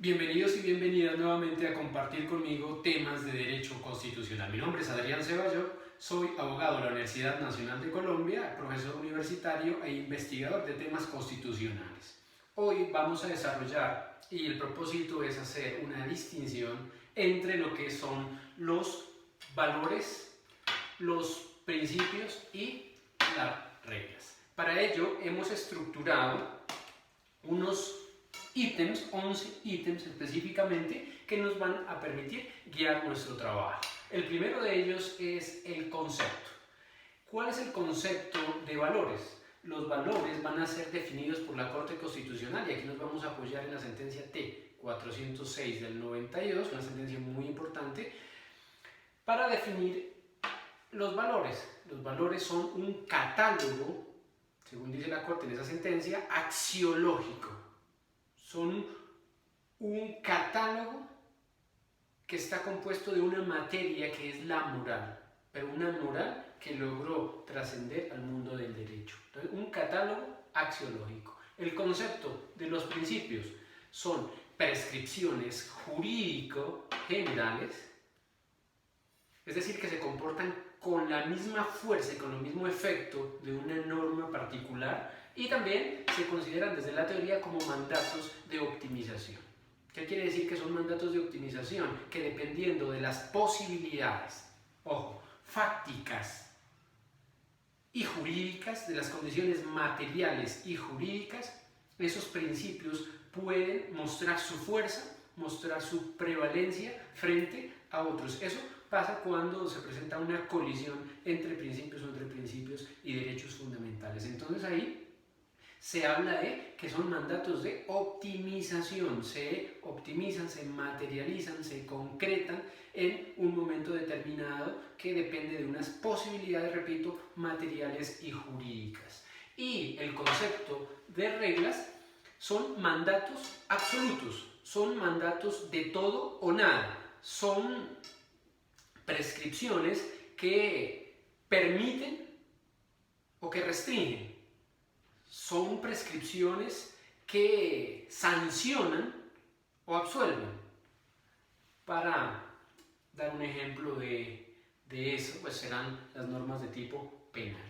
Bienvenidos y bienvenidas nuevamente a compartir conmigo temas de derecho constitucional. Mi nombre es Adrián Ceballo, soy abogado de la Universidad Nacional de Colombia, profesor universitario e investigador de temas constitucionales. Hoy vamos a desarrollar, y el propósito es hacer una distinción entre lo que son los valores, los principios y las reglas. Para ello hemos estructurado unos ítems, 11 ítems específicamente, que nos van a permitir guiar nuestro trabajo. El primero de ellos es el concepto. ¿Cuál es el concepto de valores? Los valores van a ser definidos por la Corte Constitucional y aquí nos vamos a apoyar en la sentencia T-406 del 92, una sentencia muy importante, para definir los valores. Los valores son un catálogo, según dice la Corte en esa sentencia, axiológico. Son un catálogo que está compuesto de una materia que es la moral, pero una moral que logró trascender al mundo del derecho. Entonces, un catálogo axiológico. El concepto de los principios son prescripciones jurídico generales, es decir, que se comportan con la misma fuerza y con el mismo efecto de una norma particular, y también se consideran desde la teoría como mandatos de optimización. ¿Qué quiere decir que son mandatos de optimización? Que dependiendo de las posibilidades, ojo, fácticas y jurídicas, de las condiciones materiales y jurídicas, esos principios pueden mostrar su fuerza, mostrar su prevalencia frente a otros. Eso pasa cuando se presenta una colisión entre principios y derechos fundamentales. Entonces ahí se habla de que son mandatos de optimización, se optimizan, se materializan, se concretan en un momento determinado que depende de unas posibilidades, repito, materiales y jurídicas. Y el concepto de reglas son mandatos absolutos, son mandatos de todo o nada, son prescripciones que permiten o que restringen. Son prescripciones que sancionan o absuelven. Para dar un ejemplo de eso, pues serán las normas de tipo penal.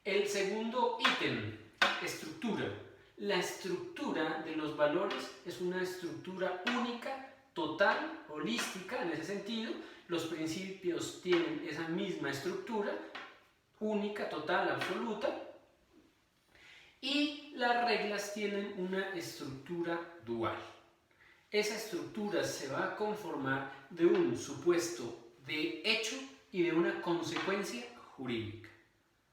El segundo ítem, estructura. La estructura de los valores es una estructura única, total, holística en ese sentido. Los principios tienen esa misma estructura, única, total, absoluta. Y las reglas tienen una estructura dual. Esa estructura se va a conformar de un supuesto de hecho y de una consecuencia jurídica.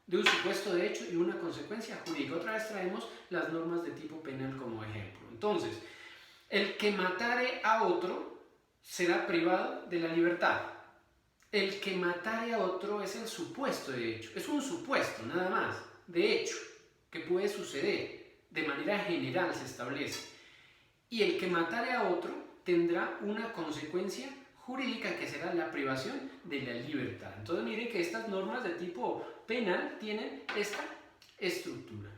De un supuesto de hecho y una consecuencia jurídica. Otra vez traemos las normas de tipo penal como ejemplo. Entonces, el que matare a otro será privado de la libertad. El que matare a otro es el supuesto de hecho. Es un supuesto, nada más, de hecho, que puede suceder, de manera general se establece. Y el que matare a otro tendrá una consecuencia jurídica que será la privación de la libertad. Entonces miren que estas normas de tipo penal tienen esta estructura.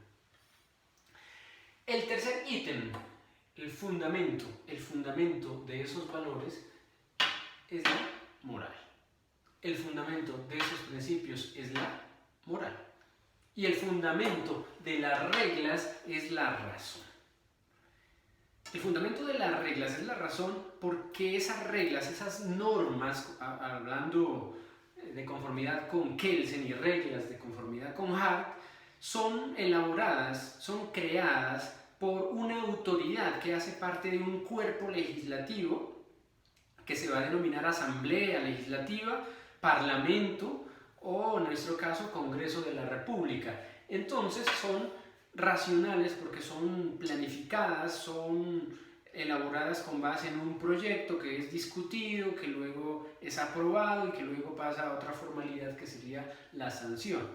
El tercer ítem, el fundamento de esos valores es la moral. El fundamento de esos principios es la moral. Y el fundamento de las reglas es la razón. El fundamento de las reglas es la razón porque esas reglas, esas normas, hablando de conformidad con Kelsen y reglas de conformidad con Hart, son elaboradas, son creadas por una autoridad que hace parte de un cuerpo legislativo que se va a denominar Asamblea Legislativa, Parlamento, o en nuestro caso Congreso de la República. Entonces son racionales porque son planificadas, son elaboradas con base en un proyecto que es discutido, que luego es aprobado y que luego pasa a otra formalidad que sería la sanción.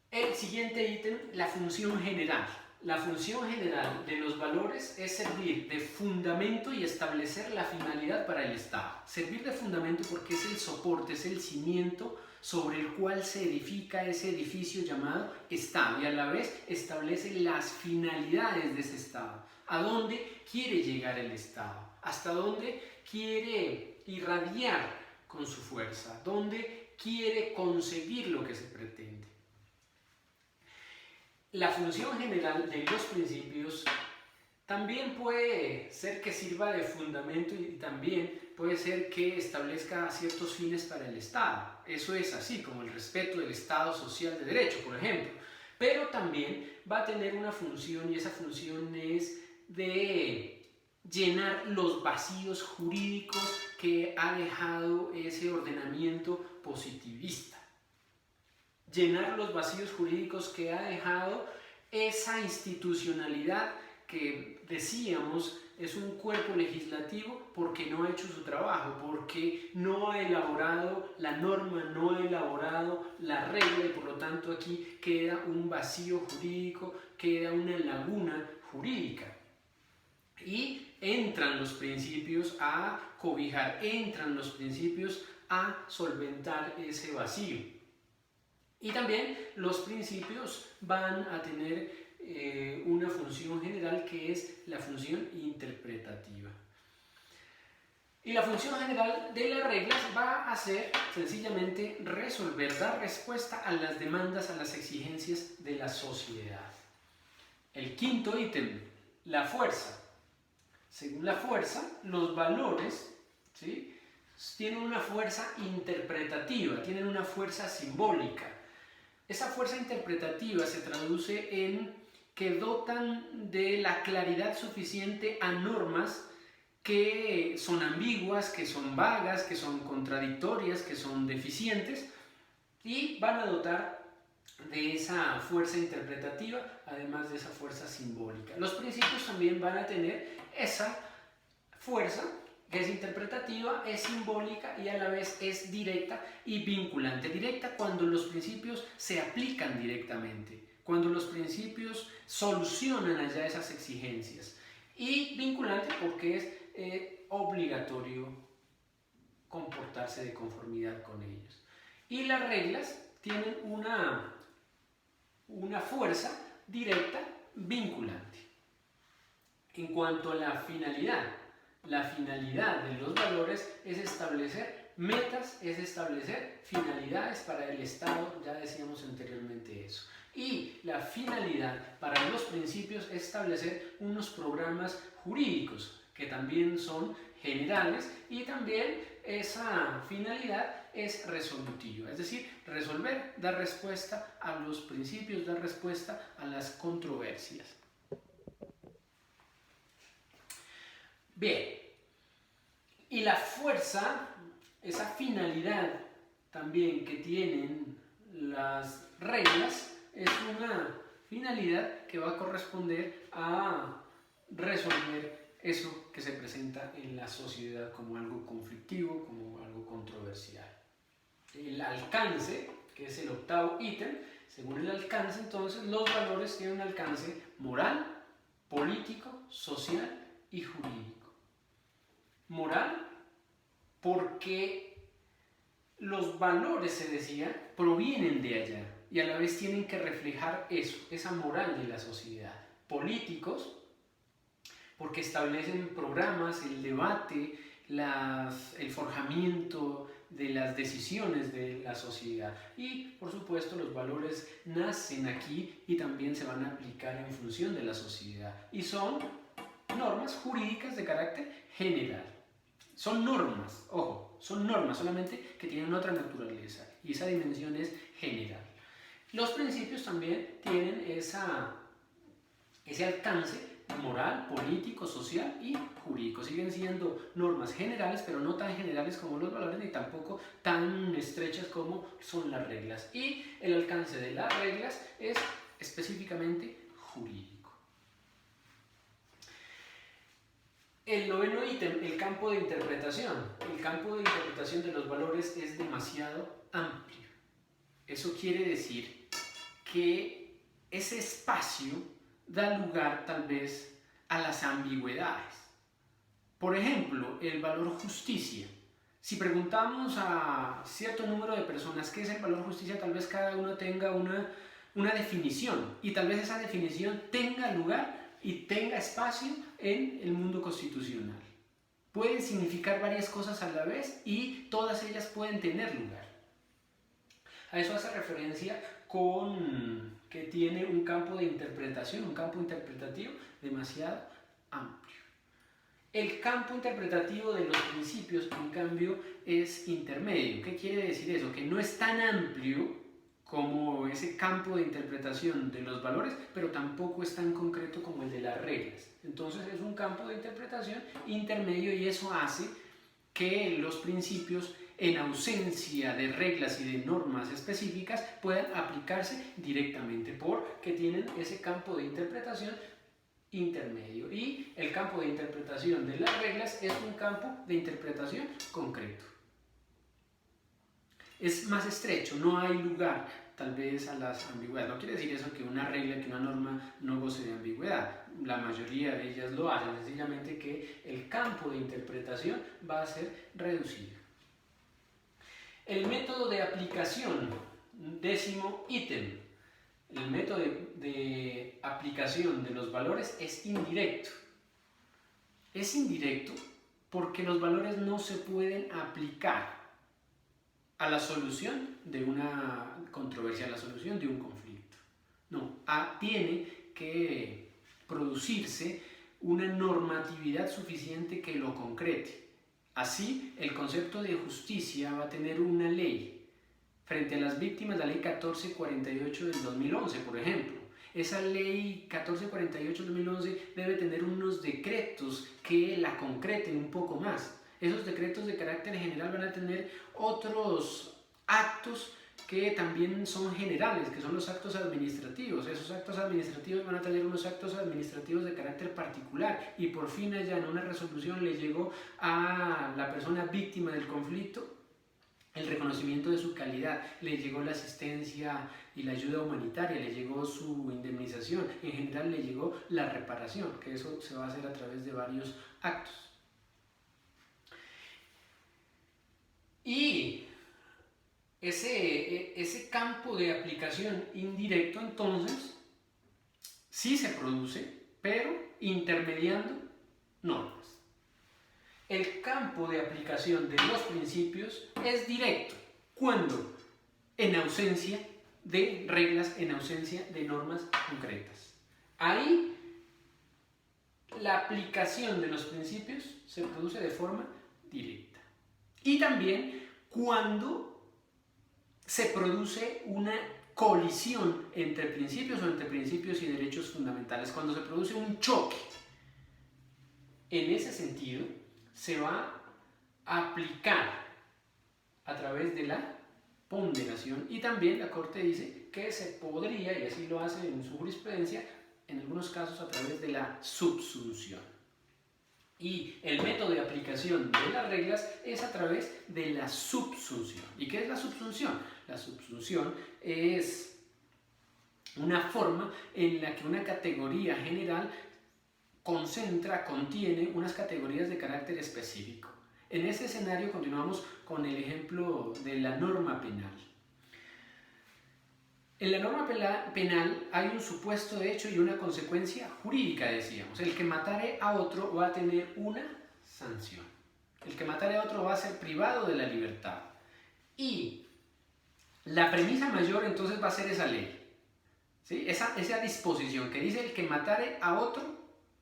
El siguiente ítem, la función general. La función general de los valores es servir de fundamento y establecer la finalidad para el Estado. Servir de fundamento porque es el soporte, es el cimiento sobre el cual se edifica ese edificio llamado Estado y a la vez establece las finalidades de ese Estado. ¿A dónde quiere llegar el Estado? ¿Hasta dónde quiere irradiar con su fuerza? ¿Dónde quiere conseguir lo que se pretende? La función general de los principios también puede ser que sirva de fundamento y también puede ser que establezca ciertos fines para el Estado. Eso es así, como el respeto del Estado social de derecho, por ejemplo. Pero también va a tener una función y esa función es de llenar los vacíos jurídicos que ha dejado ese ordenamiento positivista. Llenar los vacíos jurídicos que ha dejado esa institucionalidad que decíamos es un cuerpo legislativo porque no ha hecho su trabajo, porque no ha elaborado la norma, no ha elaborado la regla y por lo tanto aquí queda un vacío jurídico, queda una laguna jurídica. Y entran los principios a cobijar, entran los principios a solventar ese vacío. Y también los principios van a tener una función general que es la función interpretativa. Y la función general de las reglas va a ser sencillamente resolver, dar respuesta a las demandas, a las exigencias de la sociedad. El quinto ítem, la fuerza. Según la fuerza, los valores, ¿sí?, tienen una fuerza interpretativa, tienen una fuerza simbólica. Esa fuerza interpretativa se traduce en que dotan de la claridad suficiente a normas que son ambiguas, que son vagas, que son contradictorias, que son deficientes y van a dotar de esa fuerza interpretativa, además de esa fuerza simbólica. Los principios también van a tener esa fuerza que es interpretativa, es simbólica y a la vez es directa y vinculante. Directa cuando los principios se aplican directamente, cuando los principios solucionan allá esas exigencias. Y vinculante porque es obligatorio comportarse de conformidad con ellos. Y las reglas tienen una fuerza directa vinculante. En cuanto a la finalidad de los valores es establecer metas, es establecer finalidades para el Estado, ya decíamos anteriormente eso. Y la finalidad para los principios es establecer unos programas jurídicos que también son generales y también esa finalidad es resolutiva, es decir, resolver, dar respuesta a los principios, dar respuesta a las controversias. Bien, y la fuerza, esa finalidad también que tienen las reglas, es una finalidad que va a corresponder a resolver eso que se presenta en la sociedad como algo conflictivo, como algo controversial. El alcance, que es el octavo ítem, según el alcance, entonces los valores tienen un alcance moral, político, social y jurídico. Moral, porque los valores, se decía, provienen de allá y a la vez tienen que reflejar eso, esa moral de la sociedad. Políticos, porque establecen programas, el debate, el forjamiento de las decisiones de la sociedad. Y, por supuesto, los valores nacen aquí y también se van a aplicar en función de la sociedad. Y son normas jurídicas de carácter general. Son normas, ojo, son normas solamente que tienen otra naturaleza y esa dimensión es general. Los principios también tienen ese alcance moral, político, social y jurídico. Siguen siendo normas generales, pero no tan generales como los valores ni tampoco tan estrechas como son las reglas. Y el alcance de las reglas es específicamente jurídico. El noveno ítem, el campo de interpretación. El campo de interpretación de los valores es demasiado amplio. Eso quiere decir que ese espacio da lugar tal vez a las ambigüedades. Por ejemplo, el valor justicia. Si preguntamos a cierto número de personas qué es el valor justicia, tal vez cada uno tenga una definición, y tal vez esa definición tenga lugar y tenga espacio en el mundo constitucional. Pueden significar varias cosas a la vez y todas ellas pueden tener lugar. A eso hace referencia con que tiene un campo de interpretación, un campo interpretativo demasiado amplio. El campo interpretativo de los principios, en cambio, es intermedio. ¿Qué quiere decir eso? Que no es tan amplio como ese campo de interpretación de los valores, pero tampoco es tan concreto como el de las reglas. Entonces es un campo de interpretación intermedio, y eso hace que los principios, en ausencia de reglas y de normas específicas, puedan aplicarse directamente porque tienen ese campo de interpretación intermedio. Y el campo de interpretación de las reglas es un campo de interpretación concreto. Es más estrecho, no hay lugar tal vez a las ambigüedades. No quiere decir eso que una regla, que una norma no goce de ambigüedad. La mayoría de ellas lo hacen, sencillamente que el campo de interpretación va a ser reducido. El método de aplicación, 10º ítem. El método de aplicación de los valores es indirecto. Es indirecto porque los valores no se pueden aplicar a la solución de una controversia, a la solución de un conflicto. No, tiene que producirse una normatividad suficiente que lo concrete. Así, el concepto de justicia va a tener una ley. Frente a las víctimas, la ley 1448 del 2011, por ejemplo. Esa ley 1448 del 2011 debe tener unos decretos que la concreten un poco más. Esos decretos de carácter general van a tener otros actos que también son generales, que son los actos administrativos. Esos actos administrativos van a tener unos actos administrativos de carácter particular, y por fin allá en una resolución le llegó a la persona víctima del conflicto el reconocimiento de su calidad, le llegó la asistencia y la ayuda humanitaria, le llegó su indemnización, en general le llegó la reparación, que eso se va a hacer a través de varios actos. Y ese campo de aplicación indirecto, entonces, sí se produce, pero intermediando normas. El campo de aplicación de los principios es directo, cuando en ausencia de reglas, en ausencia de normas concretas. Ahí la aplicación de los principios se produce de forma directa. Y también cuando se produce una colisión entre principios o entre principios y derechos fundamentales, cuando se produce un choque. En ese sentido, se va a aplicar a través de la ponderación, y también la Corte dice que se podría, y así lo hace en su jurisprudencia, en algunos casos a través de la subsunción. Y el método de aplicación de las reglas es a través de la subsunción. ¿Y qué es la subsunción? La subsunción es una forma en la que una categoría general contiene unas categorías de carácter específico. En ese escenario continuamos con el ejemplo de la norma penal. En la norma penal hay un supuesto de hecho y una consecuencia jurídica, decíamos. El que matare a otro va a tener una sanción. El que matare a otro va a ser privado de la libertad. Y la premisa mayor entonces va a ser esa ley. ¿Sí? Esa disposición que dice el que matare a otro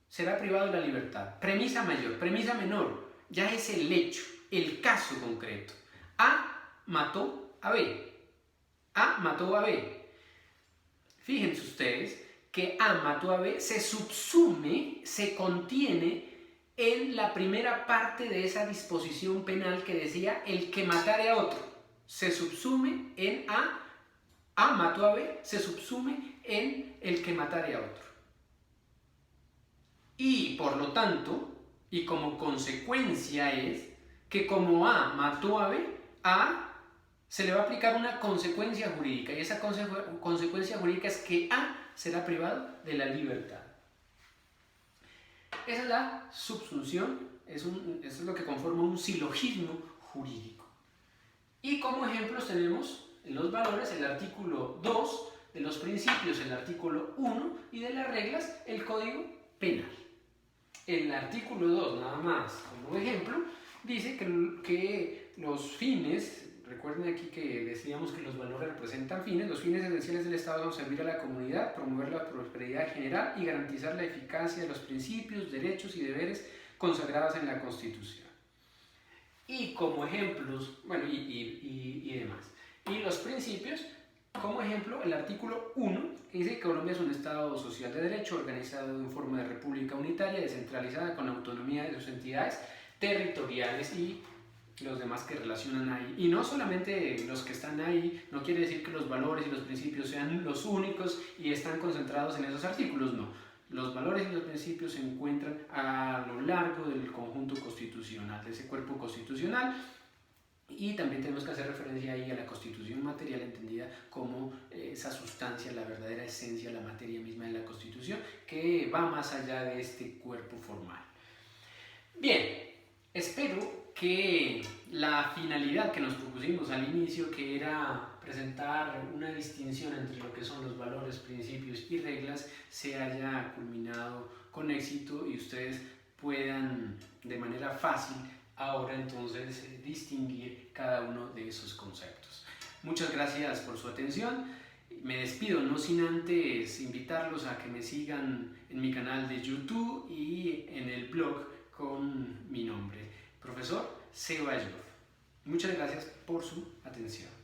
será privado de la libertad. Premisa mayor. Premisa menor, ya es el hecho, el caso concreto. A mató a B. A mató a B. Fíjense ustedes que A mató a B se subsume, se contiene en la primera parte de esa disposición penal que decía el que matare a otro. Se subsume en A mató a B, se subsume en el que matare a otro. Y por lo tanto, y como consecuencia es que como A mató a B, A se le va a aplicar una consecuencia jurídica, y esa consecuencia jurídica es que A será privado de la libertad. Esa es la subsunción, eso es lo que conforma un silogismo jurídico. Y como ejemplos tenemos en los valores el artículo 2, de los principios el artículo 1 y de las reglas el Código Penal. El artículo 2, nada más como ejemplo, dice que los fines, recuerden aquí que decíamos que los valores representan fines, los fines esenciales del Estado son servir a la comunidad, promover la prosperidad general y garantizar la eficacia de los principios, derechos y deberes consagrados en la Constitución. Y como ejemplos, bueno, y demás. Y los principios, como ejemplo, el artículo 1, que dice que Colombia es un Estado social de derecho, organizado en forma de república unitaria, descentralizada, con autonomía de sus entidades territoriales y los demás que relacionan ahí. Y no solamente los que están ahí, no quiere decir que los valores y los principios sean los únicos y están concentrados en esos artículos, no. Los valores y los principios se encuentran a lo largo del conjunto constitucional, de ese cuerpo constitucional, y también tenemos que hacer referencia ahí a la Constitución material, entendida como esa sustancia, la verdadera esencia, la materia misma de la Constitución, que va más allá de este cuerpo formal. Bien, espero que la finalidad que nos propusimos al inicio, que era presentar una distinción entre lo que son los valores, principios y reglas, se haya culminado con éxito y ustedes puedan de manera fácil ahora entonces distinguir cada uno de esos conceptos. Muchas gracias por su atención. Me despido no sin antes invitarlos a que me sigan en mi canal de YouTube y en el blog con mi nombre, profesor Ceballos. Muchas gracias por su atención.